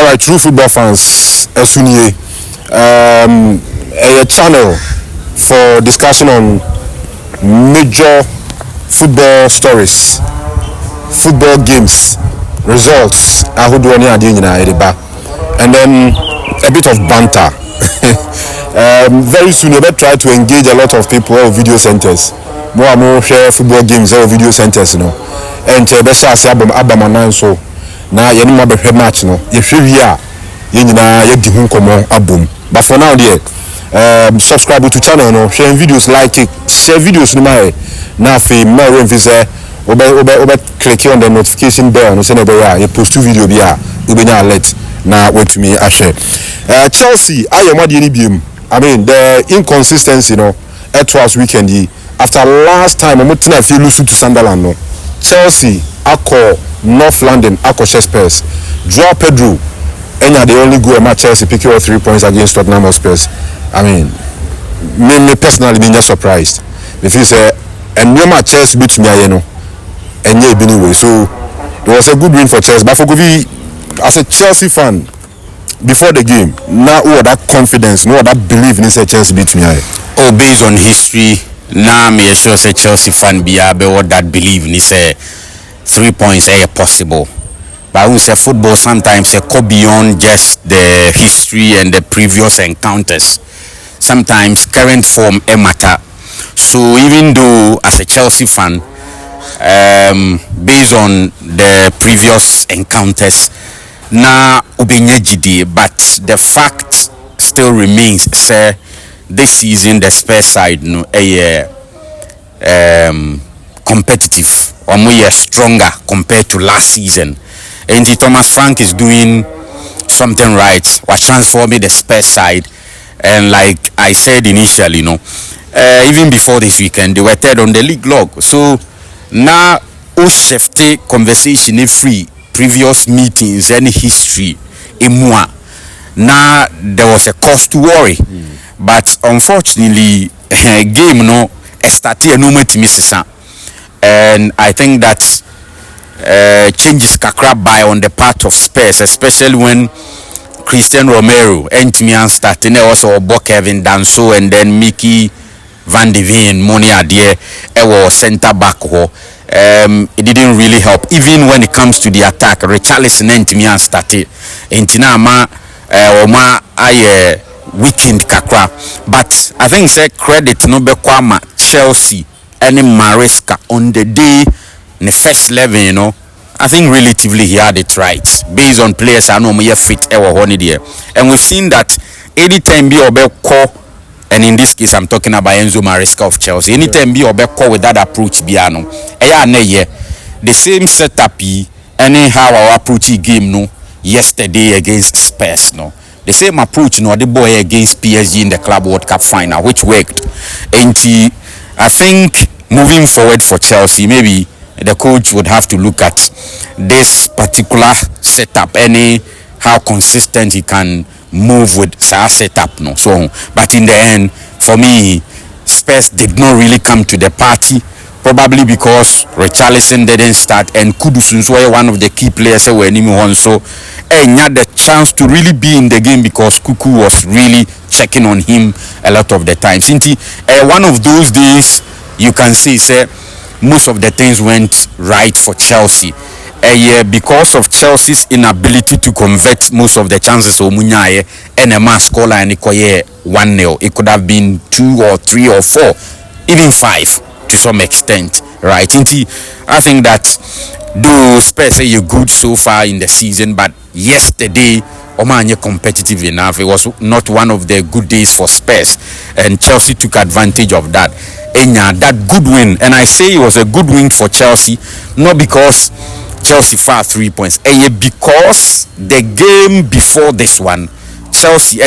All right, true football fans, Esunye, a channel for discussion on major football stories, football games, results, and then a bit of banter. Very soon, we'll try to engage a lot of people at video centers. More and more share football games at video centers, And best as Abamanan so. Na yɛne mo abɛhwɛ match no yɛhwɛ wie a yɛn nyinaa yɛdi ho nkɔmmɔ abom but for now deɛ subscribe to channel no share videos, like it, share videos no ma na afei ma remfi sɛ obe click on the notification bell no sɛ na ɛbɛyɛ a yɛ post video bi a wobɛnya alert na watumi ahwɛ Chelsea ayɛ mo adeɛ no biem. I mean the inconsistency no at last weekend yi after last time ɔmo tena afei lose to Sunderland no Chelsea akɔ North London, Akoshe Spurs. Joao Pedro, and the only goal at Chelsea picking up 3 points against Tottenham Spurs. I mean, me personally being just surprised. If you say, and no match Chelsea beat me, and yeah, anyway. So it was a good win for Chelsea. But for Kofi, as a Chelsea fan, before the game, now that confidence, no that belief in say Chelsea beat me. Oh, based on history, now me sure say Chelsea fan be able what that believe in say. 3 points are possible, but we say football sometimes go beyond just the history and the previous encounters. Sometimes current form matter. So even though as a Chelsea fan, based on the previous encounters, na ubenyejidi, but the fact still remains. Say this season the Spurs side no competitive. Or more stronger compared to last season. And Thomas Frank is doing something right. Was transforming the Spurs side, and like I said initially, even before this weekend they were third on the league log. So now, shifty conversation free previous meetings and history in moi. Now there was a cause to worry, but unfortunately, game started no more to miss. And I think that changes kakra by on the part of Spurs, especially when Christian Romero and Timian started. There was also Kevin Danso and then Mickey Van de Ven, Moni Adie, was centre back. It didn't really help, even when it comes to the attack. Richarlison and Timian started. And Tinama Oma I weekend kakra, but I think say credit no be kwama Chelsea. Any Maresca on the day in the first 11, I think relatively he had it right based on players I know more fit ever holiday, and we've seen that anytime be obe call, and in this case I'm talking about Enzo Maresca of Chelsea. Anytime be obe call with that approach, biano, the same setup, anyhow our approach game yesterday against Spurs the same approach the boy against PSG in the Club World Cup final, which worked, and I think moving forward for Chelsea, maybe the coach would have to look at this particular setup, how consistent he can move with that setup. So, but in the end, for me, Spurs did not really come to the party, probably because Richarlison didn't start and Kudus were one of the key players who were on. So, and had the chance to really be in the game because Kuku was really checking on him a lot of the time. Since one of those days, you can see, most of the things went right for Chelsea. Because of Chelsea's inability to convert most of the chances, Omunyaye and a mass scoreline 1-0. It could have been 2 or 3 or 4, even 5 to some extent, right? I think that though Spurs say you're good so far in the season, but yesterday Omanye competitive enough. It was not one of the good days for Spurs, and Chelsea took advantage of that. And that good win, and I say it was a good win for Chelsea, not because Chelsea far 3 points, because the game before this one, Chelsea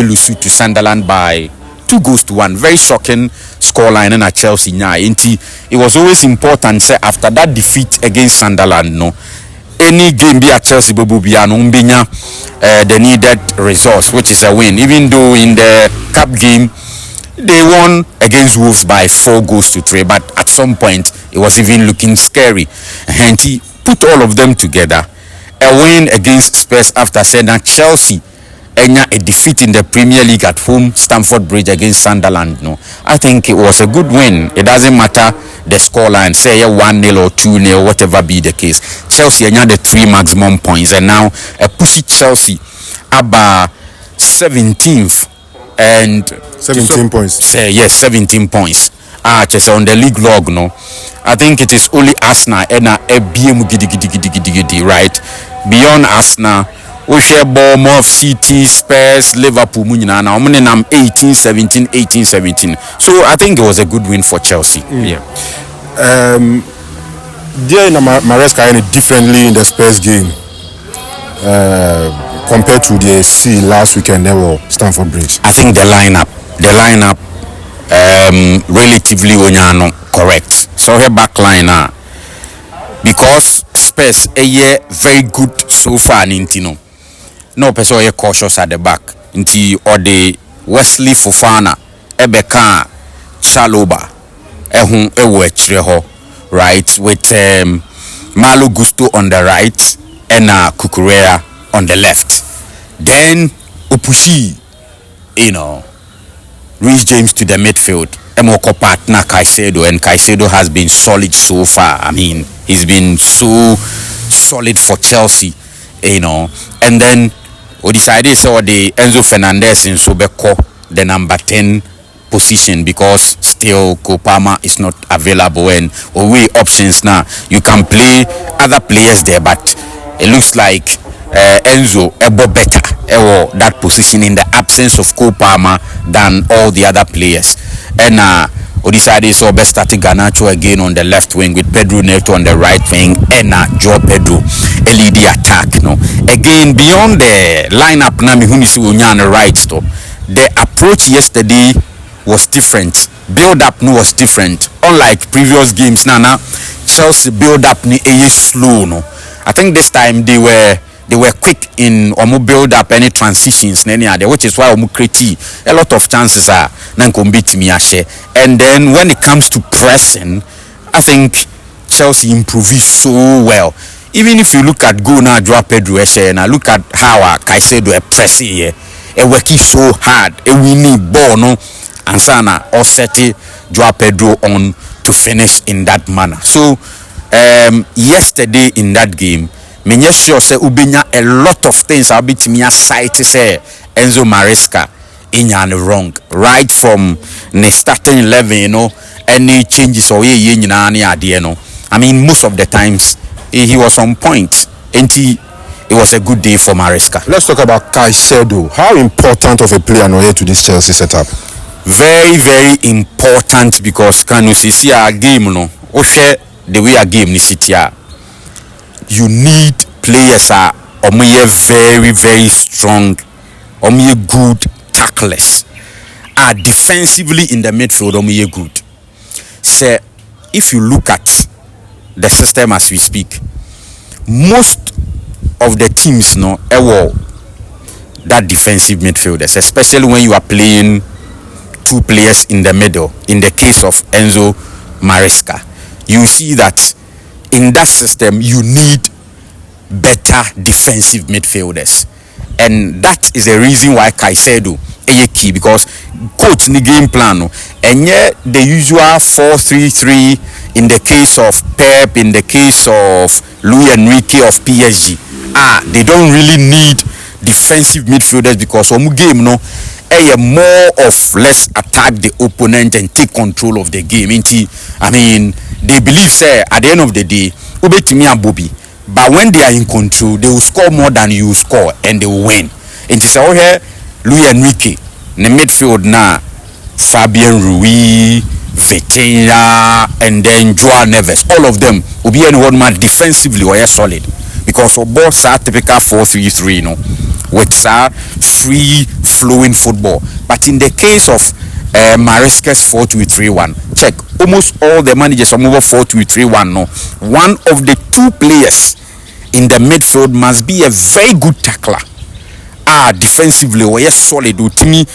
lose to Sunderland by 2-1. Very shocking scoreline in a Chelsea. It was always important, say, after that defeat against Sunderland, any game be at Chelsea the needed results, which is a win. Even though in the cup game they won against Wolves by 4-3, but at some point it was even looking scary. And he put all of them together a win against Spurs after saying that Chelsea enya a defeat in the Premier League at home, Stamford Bridge against Sunderland. No, I think it was a good win. It doesn't matter the scoreline, say 1-0 or 2-0, whatever be the case. Chelsea enya the 3 maximum points, and now a pushy Chelsea about 17th and 17 points. Say yes, 17 points. Just on the league log, no. I think it is only Arsenal and a BM gidi, right? Beyond Arsenal, we share Bournemouth, City, Spurs, Liverpool, Munina. Now, I'm 18-17. So I think it was a good win for Chelsea. Yeah. There Maresca any differently in the Spurs game compared to the C last weekend they were Stamford Bridge. I think the lineup relatively correct. So her back line because Spurs a year very good so far Nintino. No person are cautious at the back. Inti or the Wesley Fofana, Ebeka, Chaloba, Ehun Ewechreho, right, with Malo Gusto on the right and Kukurea on the left. Then Opushi, Reece James to the midfield. Emoko partner Caicedo, and Caicedo has been solid so far. I mean, he's been so solid for Chelsea, And then we decided so the Enzo Fernandez in Sobeko, the number 10 position, because still Kopama is not available, and we options now. You can play other players there, but it looks like Enzo ebo better that position in the absence of Kopama than all the other players. And we decided so best starting Garnacho again on the left wing with Pedro Neto on the right wing, and Joe Pedro a lead the attack. No, again beyond the lineup na mihunisu on the right though. The approach yesterday was different. Build up no was different. Unlike previous games, now Chelsea build up ni slow. No, I think this time they were quick in build up any transitions, which is why create a lot of chances are and then when it comes to pressing, I think Chelsea improves so well. Even if you look at go now draw Pedro and I look at how Caicedo pressing here, working so hard, a winning ball no and sana or set draw Pedro on to finish in that manner. So yesterday in that game, Menye sure say ubenya a lot of things I'll be to me aside to say Enzo Maresca in wrong right from the starting 11, any changes or I mean most of the times he was on point and it was a good day for Maresca. Let's talk about Caicedo. How important of a player no to this Chelsea setup? Very, very important, because can you see our game the way our game is here. You need players very, very strong, good tacklers. Defensively in the midfield, good. So if you look at the system as we speak, most of the teams that defensive midfielders, especially when you are playing 2 players in the middle. In the case of Enzo Maresca, you see that in that system you need better defensive midfielders, and that is the reason why Caicedo is key, because coach in the game plan and yet the usual 4-3-3 in the case of Pep, in the case of Luis Enrique of PSG, they don't really need defensive midfielders, because game more of let's attack the opponent and take control of the game. I mean, they believe say at the end of the day, Ubetimi and Bobby, but when they are in control, they will score more than you score and they will win. And so here, Luis Enrique, in the midfield now, Fabian Ruiz, Vitinha, and then Joao Neves, all of them will be anyone man defensively or solid, because for both are typical 4-3-3, with free flowing football. But in the case of Maresca's 4-2-3-1, check almost all the managers are over 4-2-3-1. One of the 2 players in the midfield must be a very good tackler. Defensively or solid to me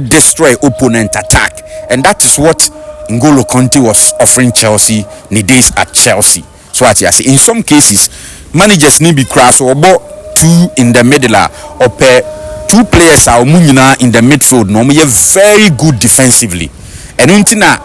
destroy opponent attack, and that is what N'Golo Kanté was offering Chelsea in the days at Chelsea. So what you see, in some cases managers need be crass or about 2 in the middle or pair 2 players are munina in the midfield no me very good defensively and untina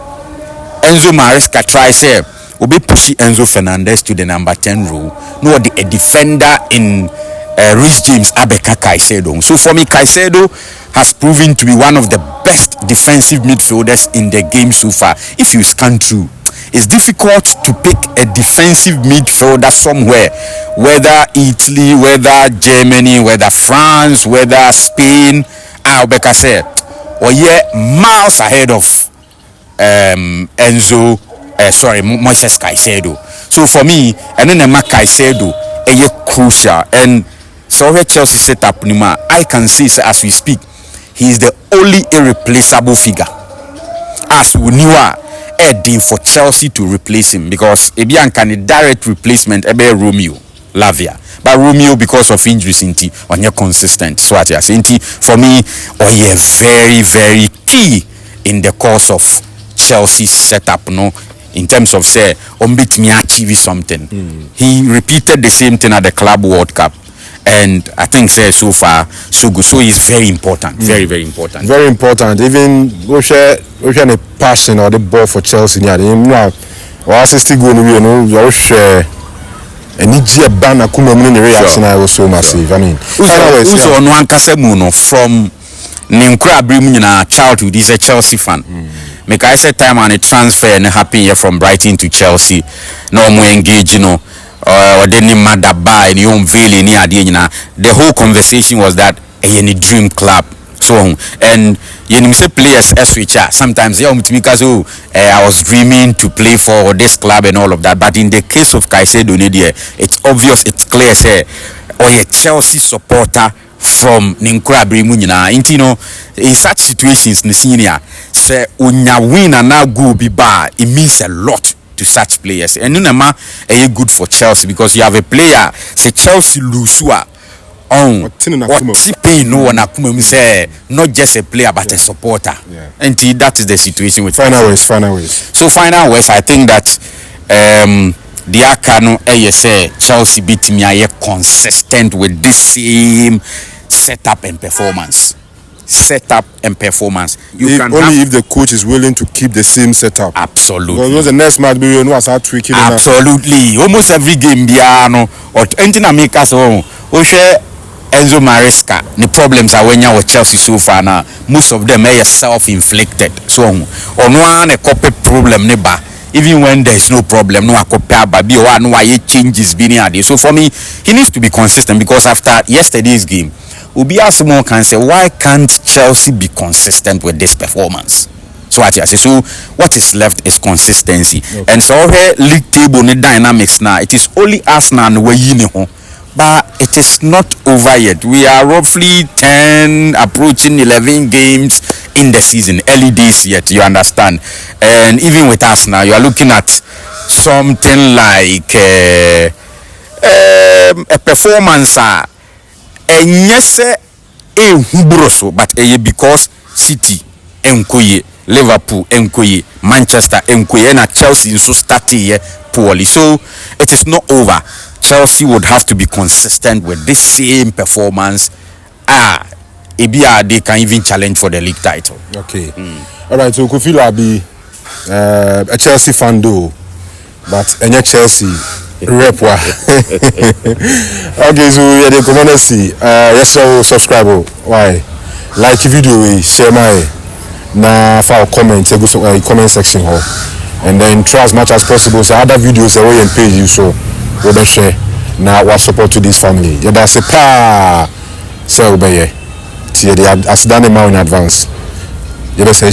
Enzo Maresca try say obi push Enzo Fernandez to the number 10 role no the a defender in Rhys James Abeka Caicedo. So for me Caicedo has proven to be one of the best defensive midfielders in the game so far. If you scan through, it's difficult to pick a defensive midfielder somewhere, whether Italy, whether Germany, whether France, whether Spain. Abeka said, or miles ahead of Moises Caicedo. So for me, and then Caicedo, crucial. And so where Chelsea set up Nima, I can see as we speak, he is the only irreplaceable figure. As we knew Eddie for Chelsea to replace him because Ebian can a direct replacement Romeo Lavia. But Romeo, because of injuries, on your consistent. So what you are saying for me, very, very key in the course of Chelsea's setup, no, in terms of say, beat me achieve something. He repeated the same thing at the Club World Cup. And I think so far so good. So he's very important, very, very important. Very important. Even the passing or the ball for Chelsea, or assisting going away, and it's a banner the reaction was so massive. I mean, who's on one Casemuno from Ninkra Brimina childhood is a Chelsea fan. Make I said time on a transfer and happy here from Brighton to Chelsea. No more engage, or didn't matter by any unveiling near the whole conversation was that any dream club. So and you say players switcher sometimes I was dreaming to play for this club and all of that, but in the case of Caicedo it's obvious, it's clear say or a Chelsea supporter from Ninkra Brimunyina. In such situations Nisinia say unya win and now go be bar, it means a lot to such players. And Nunama are good for Chelsea because you have a player say Chelsea lose on no one say not just a player but a supporter. And that is the situation with final ways. So final ways, I think that the Akano say Chelsea beat me are consistent with this same setup and performance. You can only if the coach is willing to keep the same setup. Absolutely. Because the next match we know start tweaking. Absolutely. Almost every game or anything that make us Enzo Maresca, the problems are when you with Chelsea so far now, most of them are self-inflicted. So on one a copy problem never. Even when there's no problem, no acopia baby or no changes being added. So for me, he needs to be consistent because after yesterday's game, Ubia Sumo can say, why can't Chelsea be consistent with this performance? So what I say, so what is left is consistency. Okay. And so here league table dynamics now, it is only Arsenal and we but it is not over yet. We are roughly 10 approaching 11 games in the season, early days yet, you understand. And even with us now, you are looking at something like a performance and yes but because City enkoye, Liverpool enkoye, Manchester enkoye, and Chelsea so started poorly. So it is not over. Chelsea would have to be consistent with this same performance. They can even challenge for the league title. Okay. All right. So Kofi Larbi, a Chelsea fan though, but any Chelsea rep. Okay. So yeah, the community. Yes, so subscribe. Why? Like video, share my file comment. Go comment section here, and then try as much as possible. So other videos are on page you so. We share now what support to this family. Yeah, that's a pa. So obey. See, they have done a in advance. You say,